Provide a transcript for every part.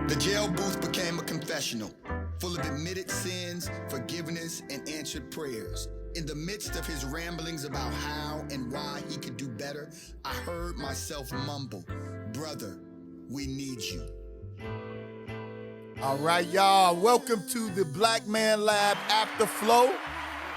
The jail booth became a confessional, full of admitted sins, forgiveness, and answered prayers. In the midst of his ramblings about how and why he could do better, I heard myself mumble, "Brother, we need you." All right, y'all. Welcome to the Black Man Lab After Flow,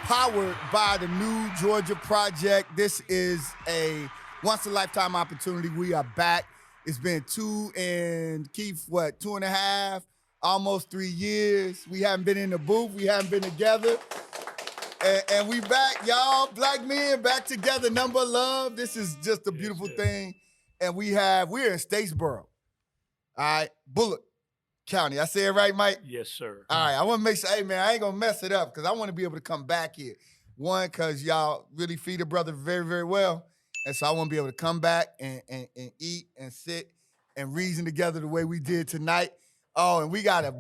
powered by the New Georgia Project. This is a once-in-a-lifetime opportunity. We are back. It's been 2.5, almost 3 years. We haven't been in the booth. We haven't been together. And we back, y'all. Black men back together. Number love. This is just a beautiful thing. And we're in Statesboro. All right, Bullock County. I say it right, Mike? Yes, sir. All right, I want to make sure, hey, man, I ain't going to mess it up because I want to be able to come back here. One, because y'all really feed a brother very, very well. And so I want to be able to come back and eat and sit and reason together the way we did tonight. Oh, and we got a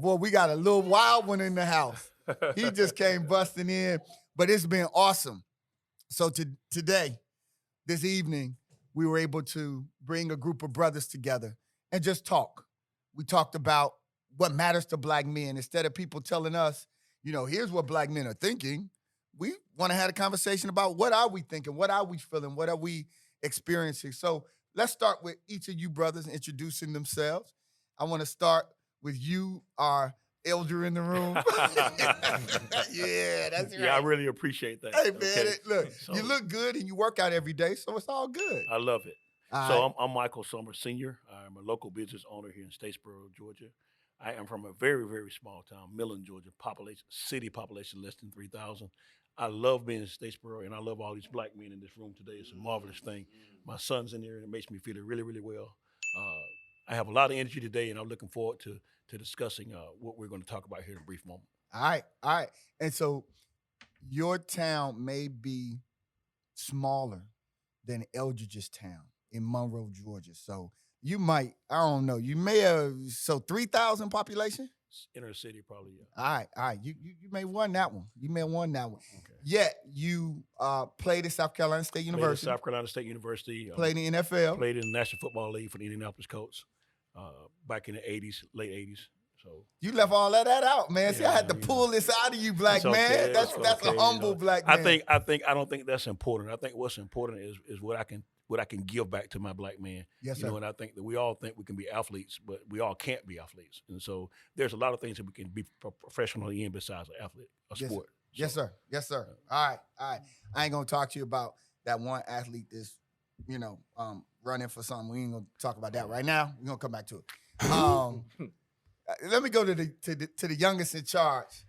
little wild one in the house. He just came busting in, but it's been awesome. So today, this evening, we were able to bring a group of brothers together and just talk. We talked about what matters to black men. Instead of people telling us, here's what black men are thinking, we want to have a conversation about what are we thinking, what are we feeling, what are we experiencing. So let's start with each of you brothers introducing themselves. I want to start with you, our elder in the room. Yeah, that's right. Yeah, I really appreciate that. Hey, man, Okay. you look good and you work out every day, so it's all good. I love it. All So right. I'm Michael Summers Sr. I'm a local business owner here in Statesboro, Georgia. I am from a very, very small town, Millen, Georgia, city population less than 3,000. I love being in Statesboro, and I love all these black men in this room today. It's a marvelous thing. My son's in there, and it makes me feel really, really well. I have a lot of energy today, and I'm looking forward to discussing what we're going to talk about here in a brief moment. All right. And so your town may be smaller than Eldridge's town in Monroe, Georgia. So you might, I don't know, you may have, 3,000 population? Inner city, probably, yeah. All right. You may have won that one. Okay. Yet you played at South Carolina State University. Played at South Carolina State University. Played in the NFL. Played in the National Football League for the Indianapolis Colts back in the 80s, late 80s. So you left all of that out, man. See, I had to pull this out of you, black man. That's a humble black man. I don't think that's important. I think what's important is what I can give back to my black man. Yes, sir. And I think that we all think we can be athletes, but we all can't be athletes. And so there's a lot of things that we can be professionally in besides an athlete, sport. Yes, sir. All right. I ain't gonna talk to you about that one athlete that's, running for something. We ain't gonna talk about that right now. We're gonna come back to it. Let me go to the youngest in charge.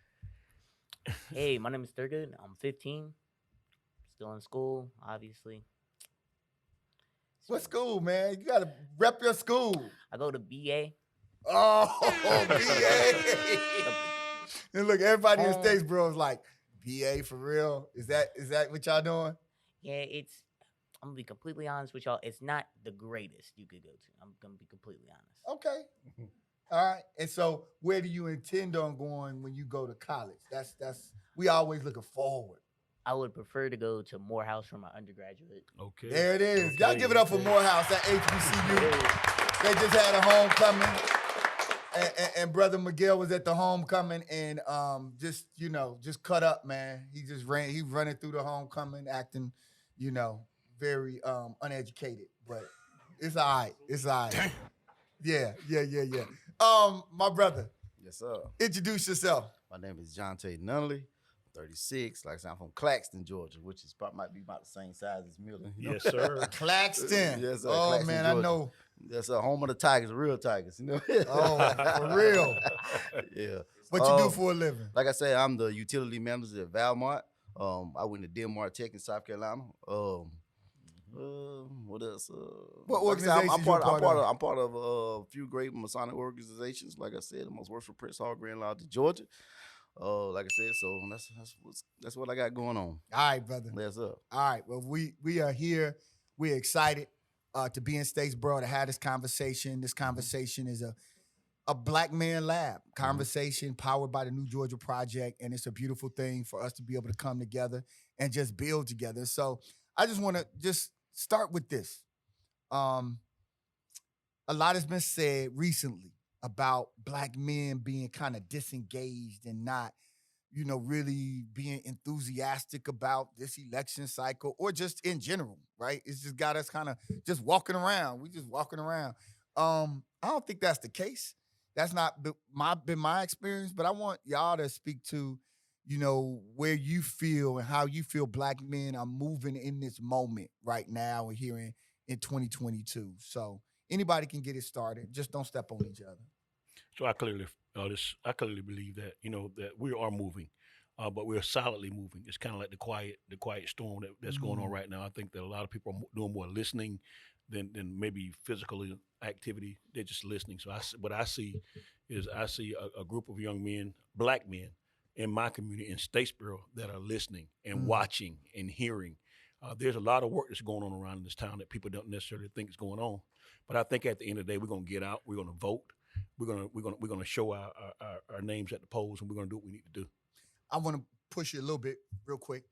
Hey, my name is Thurgood. I'm 15. Still in school, obviously. What school, man? You gotta rep your school. I go to BA. Oh, BA. And look, everybody in Statesboro is like, BA for real? Is that what y'all doing? Yeah, I'm gonna be completely honest with y'all. It's not the greatest you could go to. I'm gonna be completely honest. Okay. All right. And so where do you intend on going when you go to college? That's we always looking forward. I would prefer to go to Morehouse for my undergraduate. Okay. There it is. Y'all give it up for Morehouse at HBCU. They just had a homecoming. And Brother Micheal was at the homecoming and just cut up, man. He running through the homecoming, acting, very uneducated. But it's all right. Damn. Yeah. My brother. Yes, sir. Introduce yourself. My name is Jante Nunnally. 36. Like I said, I'm from Claxton, Georgia, which is might be about the same size as Millen. Yes, sir. Claxton. Yes, sir. Oh, Claxton, man, Georgia. I know. That's home of the Tigers, the real Tigers. Oh, for real. Yeah. What you do for a living? Like I said, I'm the utility manager at Valmont. I went to Denmark Tech in South Carolina. What else? What like I said, organizations I'm part of a few great Masonic organizations. Like I said, the most worshipful Prince Hall Grand Lodge of Georgia. Like I said, so that's what I got going on. All right, brother. Yes, sir. All right. Well, we are here. We're excited to be in Statesboro to have this conversation. This conversation is a black man lab conversation powered by the New Georgia Project, and it's a beautiful thing for us to be able to come together and just build together. So I just want to just start with this. A lot has been said recently about black men being kind of disengaged and not, really being enthusiastic about this election cycle or just in general, right? It's just got us kind of just walking around. We just walking around. I don't think that's the case. That's not been my experience, but I want y'all to speak to, where you feel and how you feel black men are moving in this moment right now and here in 2022. So anybody can get it started. Just don't step on each other. So I clearly believe that that we are moving, but we're solidly moving. It's kind of like the quiet storm that's going on Mm. right now. I think that a lot of people are doing more listening than maybe physical activity. They're just listening. So what I see is I see a group of young men, black men, in my community in Statesboro that are listening and Mm. watching and hearing. There's a lot of work that's going on around in this town that people don't necessarily think is going on. But I think at the end of the day, we're gonna get out. We're gonna vote. We're gonna show our names at the polls, and we're gonna do what we need to do. I want to push you a little bit real quick.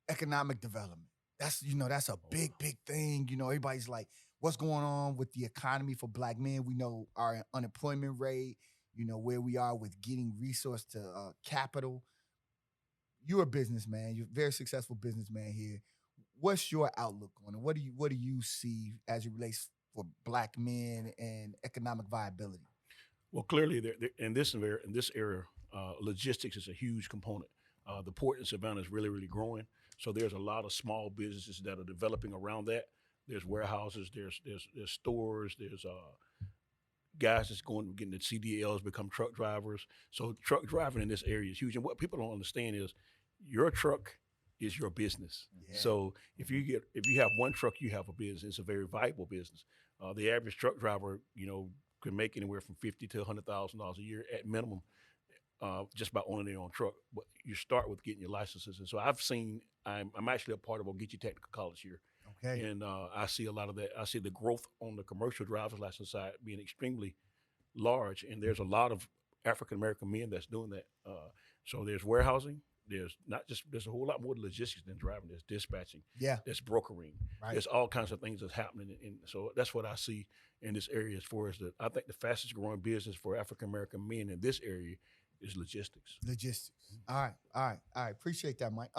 Economic development. That's a big thing. Everybody's like, what's going on with the economy for black men? We know our unemployment rate, where we are with getting resource to capital. You're a businessman. You're a very successful businessman here. What's your outlook on it? What do you see as it relates for black men and economic viability? Well, clearly, in this area, logistics is a huge component. The port in Savannah is really, really growing, so there's a lot of small businesses that are developing around that. There's warehouses, there's stores, there's guys that's going getting the CDLs, become truck drivers. So truck driving in this area is huge. And what people don't understand is your truck is your business. Yeah. So if you have one truck, you have a business. It's a very viable business. The average truck driver, can make anywhere from $50 to $100,000 a year at minimum, just by owning their own truck. But you start with getting your licenses. And so I'm actually a part of Ogeechee Technical College here. Okay. And I see a lot of that. I see the growth on the commercial driver's license side being extremely large, and there's a lot of African American men that's doing that. So there's warehousing. There's a whole lot more logistics than driving. There's dispatching. Yeah. There's brokering. Right. There's all kinds of things that's happening, and so that's what I see in this area as far as I think the fastest growing business for African American men in this area is logistics. Logistics. All right. All right. All right. Appreciate that, Mike.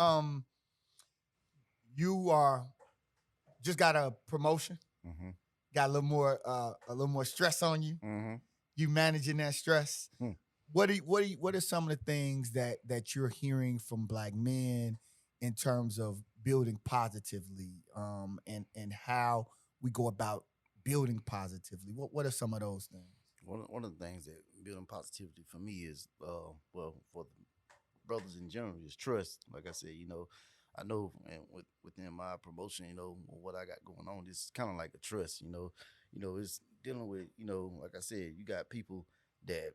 You are just got a promotion. Mm-hmm. Got a little more stress on you. Mm-hmm. You managing that stress. Hmm. What are some of the things that you're hearing from black men in terms of building positively, and how we go about building positively? What are some of those things? One of the things that building positivity for me is, well, for the brothers in general, is trust. Like I said, I know, and within my promotion, what I got going on, it's kind of like a trust. It's dealing with, like I said, you got people that,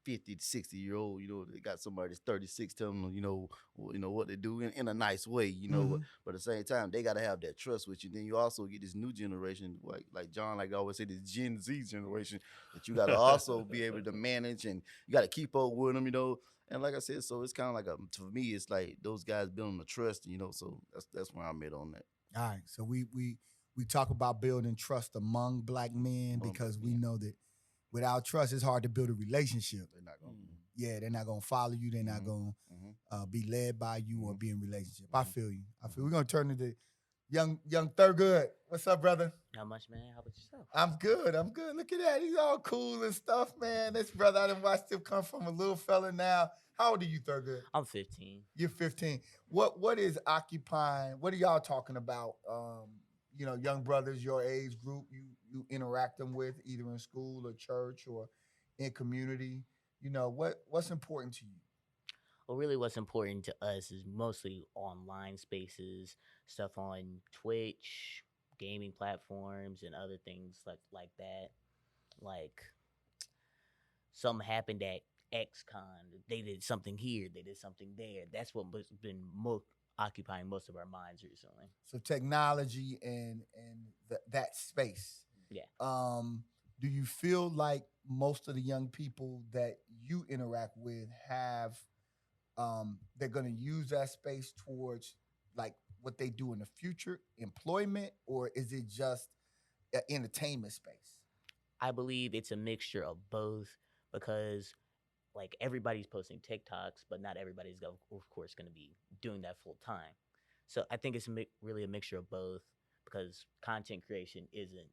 50 to 60-year-old, they got somebody that's 36 telling them, what they do in a nice way, Mhm. but at the same time, they got to have that trust with you. Then you also get this new generation, like John, like I always say, this Gen Z generation that you got to also be able to manage, and you got to keep up with them, And like I said, so it's kind of like for me, it's like those guys building the trust, so that's where I'm at on that. All right. So we talk about building trust among black men Among because black we men. know that without trust, it's hard to build a relationship. They're not going to. Yeah, they're not gonna follow you. They're not Mhm. gonna Mm-hmm. be led by you or Mhm. be in relationship. I Mhm. feel you. We're gonna turn to the young Thurgood. What's up, brother? Not much, man. How about yourself? I'm good. I'm good. Look at that. He's all cool and stuff, man. This brother, I done watched him come from a little fella now. How old are you, Thurgood? I'm 15. You're 15. What is occupying? What are y'all talking about? Young brothers, your age group, you interact them with either in school or church or in community. What's important to you? Well, really, what's important to us is mostly online spaces, stuff on Twitch, gaming platforms, and other things like that. Like something happened at XCon. They did something here. They did something there. That's what's been occupying most of our minds recently. So technology and that space. Yeah. Do you feel like most of the young people that you interact with have they're going to use that space towards like what they do in the future, employment, or is it just an entertainment space? I believe it's a mixture of both because like everybody's posting TikToks, but not everybody's of course going to be doing that full time. So I think it's really a mixture of both because content creation isn't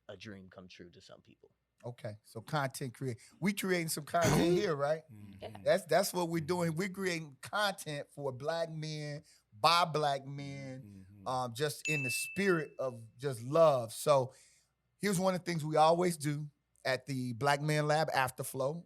a dream come true to some people. Okay, so content create. We creating some content here, right? That's what we're doing. We're creating content for black men, by black men, just in the spirit of just love. So here's one of the things we always do at the Black Man Lab Afterflow,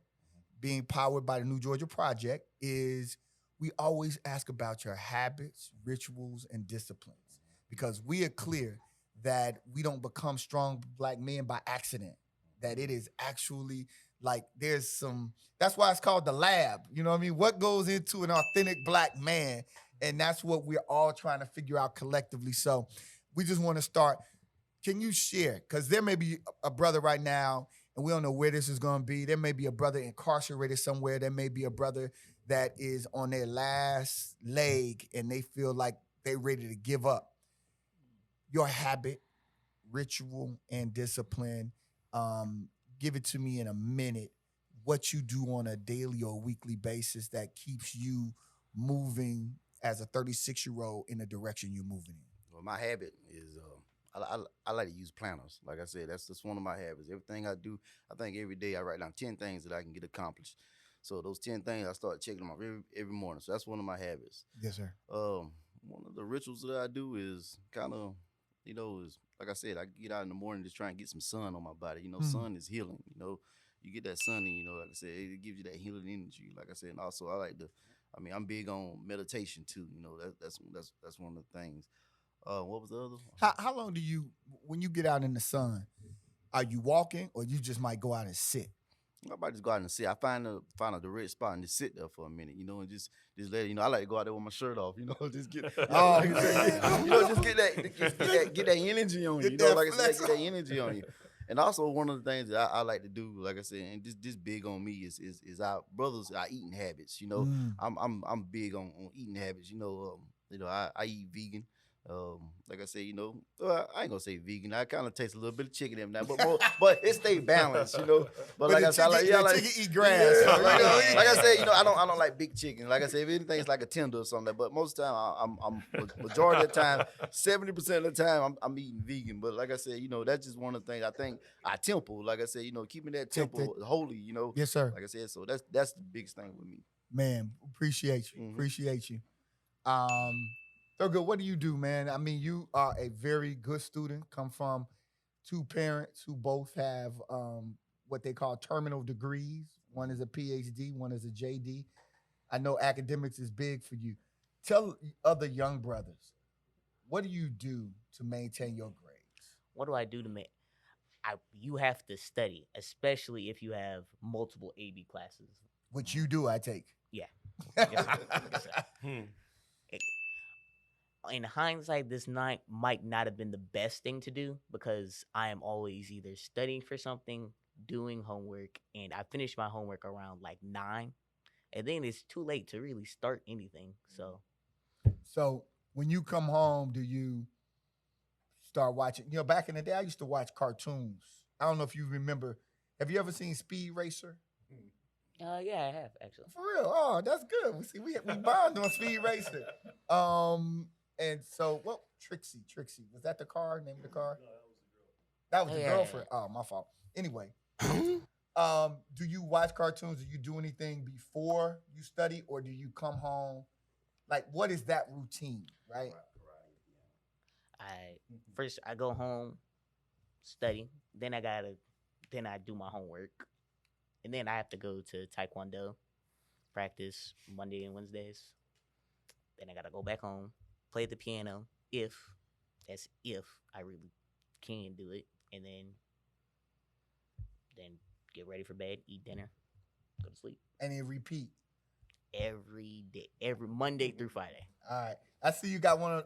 being powered by the New Georgia Project, is we always ask about your habits, rituals, and disciplines because we are clear that we don't become strong black men by accident. That it is actually like there's some, that's why it's called the lab. You know what I mean? What goes into an authentic black man? And that's what we're all trying to figure out collectively. So we just want to start. Can you share? Because there may be a brother right now, and we don't know where this is going to be. There may be a brother incarcerated somewhere. There may be a brother that is on their last leg and they feel like they're ready to give up. Your habit, ritual, and discipline. Give it to me in a minute. What you do on a daily or weekly basis that keeps you moving as a 36-year-old in the direction you're moving in. Well, my habit is I like to use planners. Like I said, that's just one of my habits. Everything I do, I think every day I write down 10 things that I can get accomplished. So those 10 things I start checking them off every morning. So that's one of my habits. Yes, sir. One of the rituals that I do is kind of, is like I said, I get out in the morning to try and get some sun on my body. Sun is healing. You get that sun and, like I said, it gives you that healing energy. Like I said, and also I'm big on meditation too. That's one of the things. What was the other? How long do you, when you get out in the sun, are you walking or you just might go out and sit? I might just go out and sit. I find a direct spot and just sit there for a minute, and just let it. I like to go out there with my shirt off, just get, just get that energy on you. Like I said, get that energy on you. And also one of the things that I like to do, like I said, and this big on me is our brothers, our eating habits. I'm big on eating habits. I eat vegan. Like I said, I ain't gonna say vegan. I kind of taste a little bit of chicken every now, but it stay balanced, But like I said, chicken eat grass. Yeah, like I said, I don't like big chicken. Like I said, if anything's like a tender or something, but most of the time, I'm majority of the time, 70% of the time, I'm eating vegan. But like I said, that's just one of the things. I think our temple, like I said, keeping that temple holy, Yes, sir. Like I said, so that's the biggest thing with me. Man, appreciate you. Appreciate you. Thurgood, what do you do, man? I mean, you are a very good student, come from two parents who both have what they call terminal degrees. One is a PhD, one is a JD. I know academics is big for you. Tell other young brothers, what do you do to maintain your grades? What do I do to make? You have to study, especially if you have multiple AB classes. Which you do, I take. Yeah. Yes, sir. Yes, sir. In hindsight, this night might not have been the best thing to do because I am always either studying for something, doing homework, and I finish my homework around like 9, and then it's too late to really start anything. So when you come home, do you start watching? Back in the day, I used to watch cartoons. I don't know if you remember. Have you ever seen Speed Racer? Yeah, I have actually. For real? Oh, that's good. We bond on Speed Racer. And so, Trixie, was that the car? Name of the car? No, that was the girl. That was the girlfriend. Oh, my fault. Anyway, do you watch cartoons? Do you do anything before you study, or do you come home? Like, what is that routine, right? First I go home, study, then I do my homework, and then I have to go to Taekwondo practice Monday and Wednesdays. Then I gotta go back home, play the piano if I really can do it, and then get ready for bed, eat dinner, go to sleep. And then repeat. Every day, every Monday through Friday. All right. I see you got one of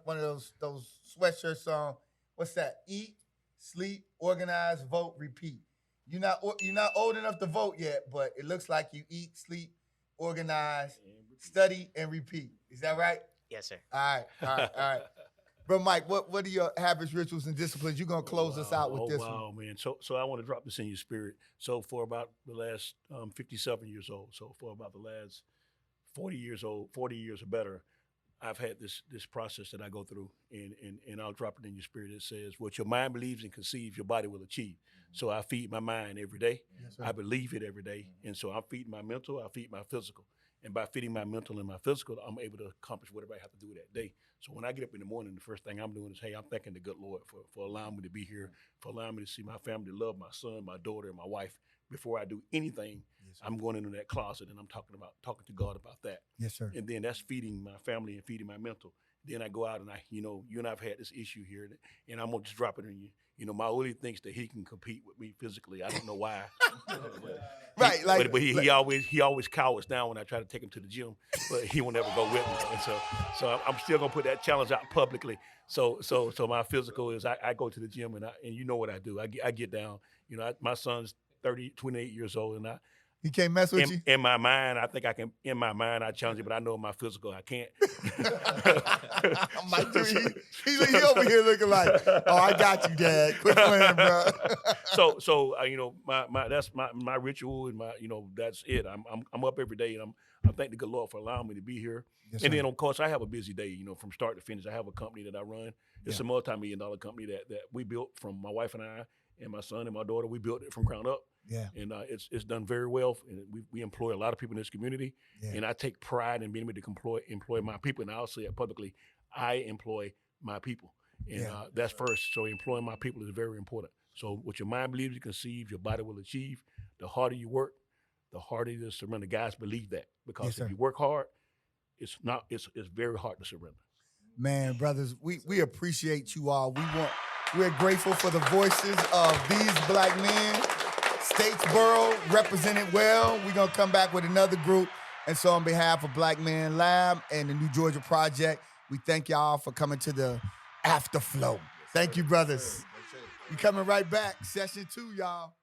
those sweatshirts on. What's that? Eat, sleep, organize, vote, repeat. You're not old enough to vote yet, but it looks like you eat, sleep, organize, study, and repeat. Is that right? Yes, sir. All right. Bro, Mike, what are your habits, rituals, and disciplines? You're going to close us out with this one. Wow, man. So I want to drop this in your spirit. So for about the last 57 years old, so for about the last 40 years old, 40 years or better, I've had this process that I go through, and I'll drop it in your spirit. It says, what your mind believes and conceives, your body will achieve. So I feed my mind every day. Yes, sir. I believe it every day. And so I'm feeding my mental, I feed my physical. And by feeding my mental and my physical, I'm able to accomplish whatever I have to do that day. So when I get up in the morning, the first thing I'm doing is, hey, I'm thanking the good Lord for allowing me to be here, for allowing me to see my family, love my son, my daughter, and my wife. Before I do anything, Yes, sir. I'm going into that closet and I'm talking to God about that. Yes, sir. And then that's feeding my family and feeding my mental. Then I go out and you and I've had this issue here, and I'm gonna just drop it on you. Mawuli thinks that he can compete with me physically. I don't know why. Right, but he always cowers down when I try to take him to the gym, but he will never go with me. And so I'm still gonna put that challenge out publicly. So my physical is I go to the gym and you know what I do. I get down. My son's 28 years old, and he can't mess with you? In my mind, I think I can. In my mind, I challenge it, but I know in my physical, I can't. Mike, he over here looking like, oh, I got you, Dad. Quit playing, bro. So my that's my ritual, and that's it. I'm up every day, and I thank the good Lord for allowing me to be here. Yes, and sir. then, of course, I have a busy day, from start to finish. I have a company that I run. It's a multi-million-dollar company that we built from my wife and I, and my son and my daughter. We built it from ground up. Yeah. And it's done very well. And we employ a lot of people in this community. Yeah. And I take pride in being able to employ my people. And I'll say it publicly, I employ my people. And that's first. So employing my people is very important. So what your mind believes you conceive, your body will achieve. The harder you work, the harder it is to surrender. Guys believe that. Because if you work hard, it's very hard to surrender. Man, brothers, we appreciate you all. We're grateful for the voices of these black men. Statesboro represented well. We're going to come back with another group. And so on behalf of Black Man Lab and the New Georgia Project, we thank y'all for coming to the Afterflow. Thank you, brothers. We coming right back. Session 2, y'all.